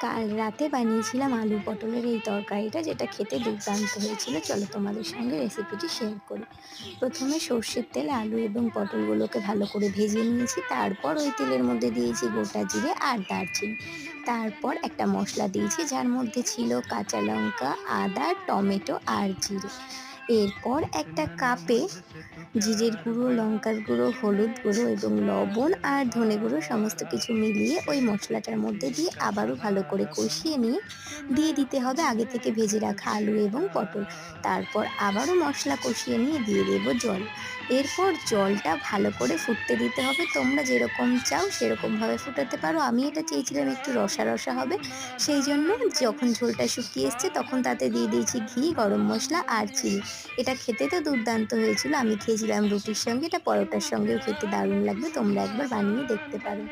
কাল রাতে বানিয়েছিলাম আলু পটলের এই তরকারিটা, যেটা খেতে দুর্দান্ত হয়েছিল। চলো তোমাদের সঙ্গে রেসিপিটি শেয়ার করি। প্রথমে সর্ষের তেলে আলু এবং পটলগুলোকে ভালো করে ভেজে নিয়েছি। তারপর ওই তেলের মধ্যে দিয়েছি গোটা জিরে আর দারচিনি। তারপর একটা মশলা দিয়েছি যার মধ্যে ছিল কাঁচা লঙ্কা, আদা, টমেটো আর জিরে। এরপর একটা কাপে জিরের গুঁড়ো, লঙ্কার গুঁড়ো, হলুদ গুঁড়ো এবং লবণ আর ধনে গুঁড়ো সমস্ত কিছু মিলিয়ে ওই মশলাটার মধ্যে দিয়ে আবারও ভালো করে কষিয়ে নিয়ে দিয়ে দিতে হবে আগে থেকে ভেজে রাখা আলু এবং পটল। তারপর আবারও মশলা কষিয়ে নিয়ে দিয়ে দেবো জল। এরপর জলটা ভালো করে ফুটতে দিতে হবে। তোমরা যেরকম চাও সেরকমভাবে ফুটাতে পারো। আমি এটা চেয়েছিলাম একটু রসা রসা হবে। সেই জন্য যখন ঝোলটা শুকিয়ে এসছে তখন তাতে দিয়ে দিয়েছি ঘি, গরম মশলা আর চিনি। এটা খেতে তো দুর্দান্ত হয়েছিল। আমি খেয়েছিলাম রুটির সঙ্গে, এটা পরোটার সঙ্গেও খেতে দারুণ লাগবে। তোমরা একবার বানিয়ে দেখতে পারো।